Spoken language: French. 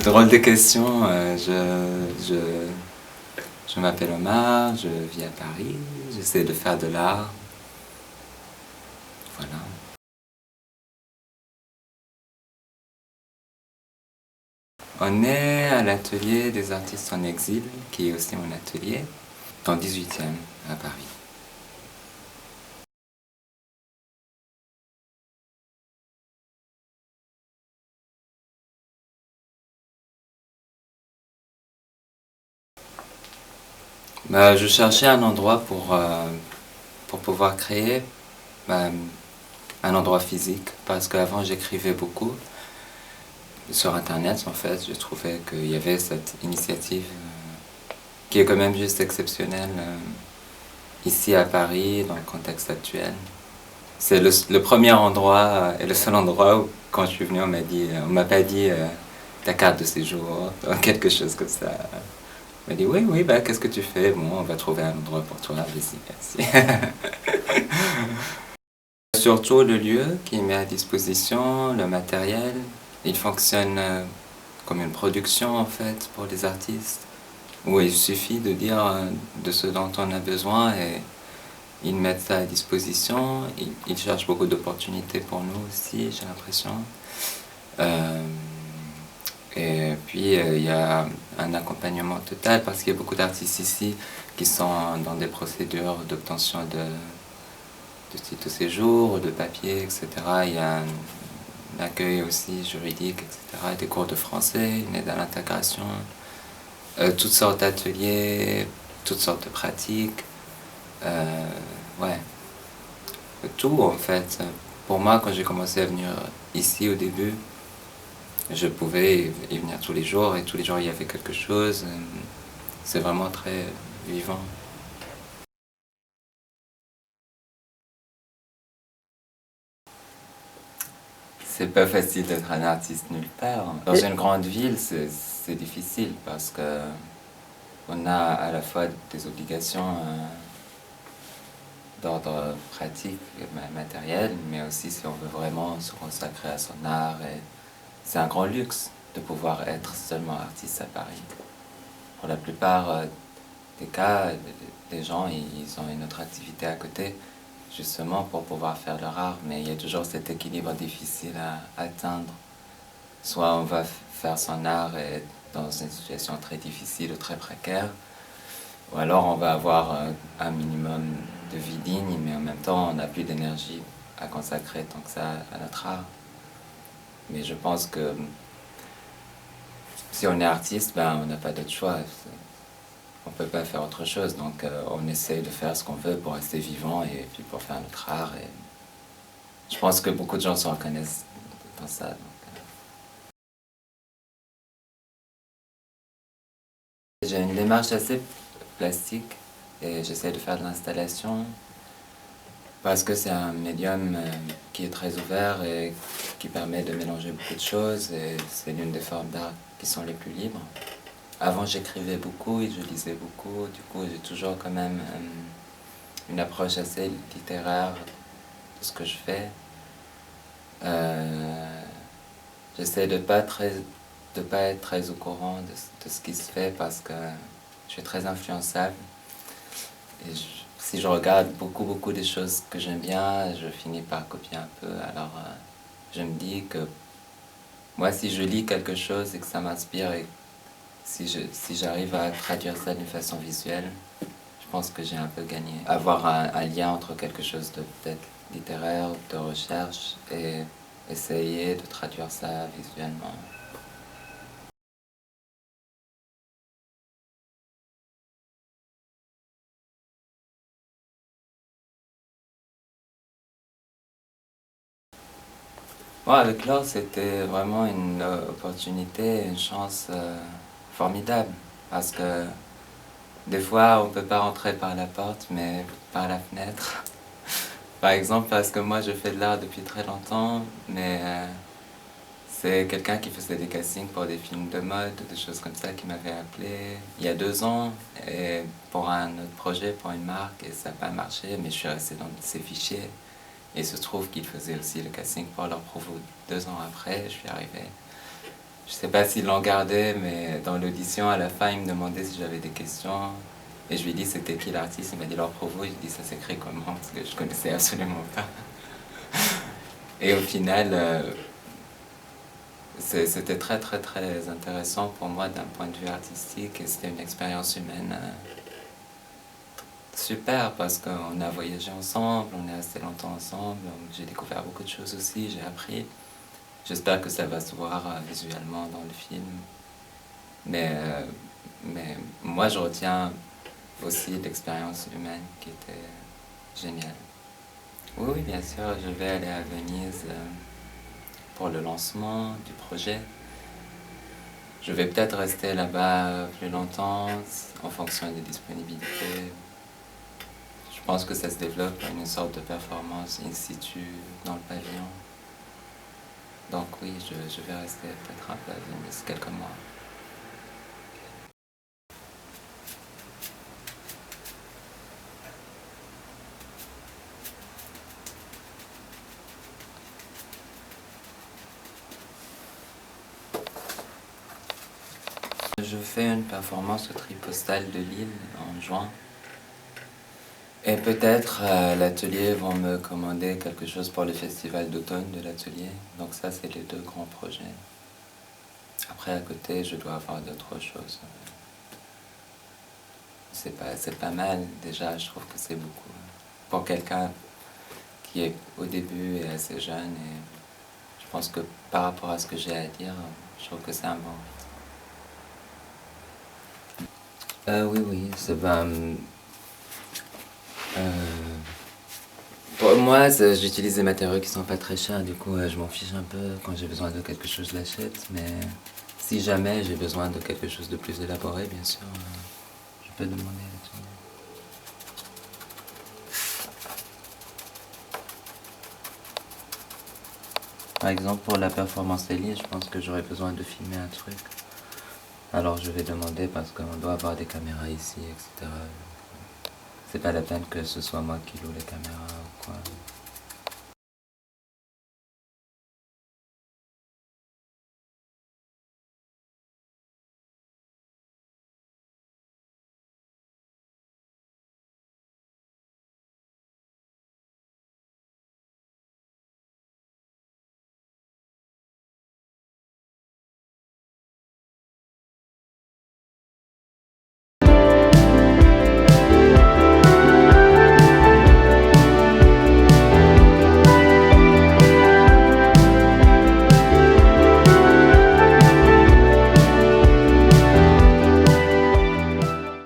Drôle de question. Je m'appelle Omar, je vis à Paris, j'essaie de faire de l'art. Voilà. On est à l'atelier des artistes en exil, qui est aussi mon atelier, dans le 18e à Paris. Je cherchais un endroit pour pouvoir créer un endroit physique, parce qu'avant j'écrivais beaucoup. Sur internet en fait, je trouvais qu'il y avait cette initiative qui est quand même juste exceptionnelle ici à Paris, dans le contexte actuel. C'est le premier endroit et le seul endroit où, quand je suis venu, on m'a pas dit ta carte de séjour, quelque chose comme ça. On m'a dit oui, bah qu'est-ce que tu fais? Bon, on va trouver un endroit pour toi, vas-y. Surtout le lieu qui met à disposition, le matériel. Il fonctionne comme une production en fait pour les artistes, où il suffit de dire de ce dont on a besoin et ils mettent ça à disposition. Ils cherchent beaucoup d'opportunités pour nous aussi, j'ai l'impression. Et puis il y a un accompagnement total parce qu'il y a beaucoup d'artistes ici qui sont dans des procédures d'obtention de titre de séjour, de papier, etc. Il y a un accueil aussi juridique, etc. Des cours de français, une aide à l'intégration, toutes sortes d'ateliers, toutes sortes de pratiques. Ouais, tout en fait. Pour moi, quand j'ai commencé à venir ici au début, je pouvais y venir tous les jours et tous les jours il y avait quelque chose. C'est vraiment très vivant. C'est pas facile d'être un artiste nulle part. Dans une grande ville, c'est difficile parce que on a à la fois des obligations d'ordre pratique et matériel, mais aussi si on veut vraiment se consacrer à son art. Et c'est un grand luxe de pouvoir être seulement artiste à Paris. Pour la plupart des cas, les gens ils ont une autre activité à côté, justement pour pouvoir faire leur art, mais il y a toujours cet équilibre difficile à atteindre. Soit on va faire son art et être dans une situation très difficile ou très précaire, ou alors on va avoir un minimum de vie digne, mais en même temps on n'a plus d'énergie à consacrer tant que ça à notre art. Mais je pense que si on est artiste, on n'a pas d'autre choix. On ne peut pas faire autre chose, donc on essaye de faire ce qu'on veut pour rester vivant et puis pour faire notre art. Et je pense que beaucoup de gens se reconnaissent dans ça. Donc, j'ai une démarche assez plastique et j'essaie de faire de l'installation parce que c'est un médium qui est très ouvert et qui permet de mélanger beaucoup de choses et c'est l'une des formes d'art qui sont les plus libres. Avant j'écrivais beaucoup et je lisais beaucoup, du coup j'ai toujours quand même une approche assez littéraire de ce que je fais. J'essaie de pas être très au courant de ce qui se fait parce que je suis très influençable. Et si je regarde beaucoup des choses que j'aime bien, je finis par copier un peu. Alors je me dis que moi si je lis quelque chose et que ça m'inspire et si j'arrive à traduire ça d'une façon visuelle, je pense que j'ai un peu gagné. Avoir un lien entre quelque chose de peut-être littéraire, de recherche et essayer de traduire ça visuellement. Moi, avec l'or, c'était vraiment une opportunité, une chance formidable. Parce que des fois, on ne peut pas rentrer par la porte, mais par la fenêtre. Par exemple, parce que moi, je fais de l'art depuis très longtemps, mais c'est quelqu'un qui faisait des castings pour des films de mode, des choses comme ça, qui m'avait appelé il y a 2 ans et pour un autre projet, pour une marque, et ça n'a pas marché, mais je suis resté dans ses fichiers. Et il se trouve qu'il faisait aussi le casting pour leur promo 2 ans après, je Je sais pas s'ils l'ont gardé, mais dans l'audition, à la fin, il me demandait si j'avais des questions. Et je lui ai dit c'était qui l'artiste, il m'a dit Laure Prouvost, je lui ai dit ça s'écrit comment, parce que je connaissais absolument pas. Et au final, c'était très très très intéressant pour moi d'un point de vue artistique, et c'était une expérience humaine super, parce qu'on a voyagé ensemble, on est resté longtemps ensemble, donc j'ai découvert beaucoup de choses aussi, j'ai appris. J'espère que ça va se voir visuellement dans le film. Mais moi, je retiens aussi l'expérience humaine qui était géniale. Oui, oui, bien sûr, je vais aller à Venise pour le lancement du projet. Je vais peut-être rester là-bas plus longtemps en fonction des disponibilités. Je pense que ça se développe une sorte de performance in situ dans le pavillon. Donc oui, je vais rester peut-être un peu à Venise quelques mois. Je fais une performance au Tripostale de Lille en juin. Et peut-être à l'atelier vont me commander quelque chose pour le festival d'automne de l'atelier. Donc ça, c'est les deux grands projets. Après, à côté, je dois avoir d'autres choses. C'est pas mal, déjà, je trouve que c'est beaucoup. Pour quelqu'un qui est au début et assez jeune, et je pense que par rapport à ce que j'ai à dire, je trouve que c'est un bon rythme. Oui, oui, c'est ben, pour moi, j'utilise des matériaux qui sont pas très chers, du coup, je m'en fiche un peu. Quand j'ai besoin de quelque chose, je l'achète. Mais si jamais j'ai besoin de quelque chose de plus élaboré, bien sûr, je peux demander là-dessus. Par exemple, pour la performance Ellie, je pense que j'aurais besoin de filmer un truc. Alors je vais demander parce qu'on doit avoir des caméras ici, etc. C'est pas la peine que ce soit moi qui loue les caméras ou quoi.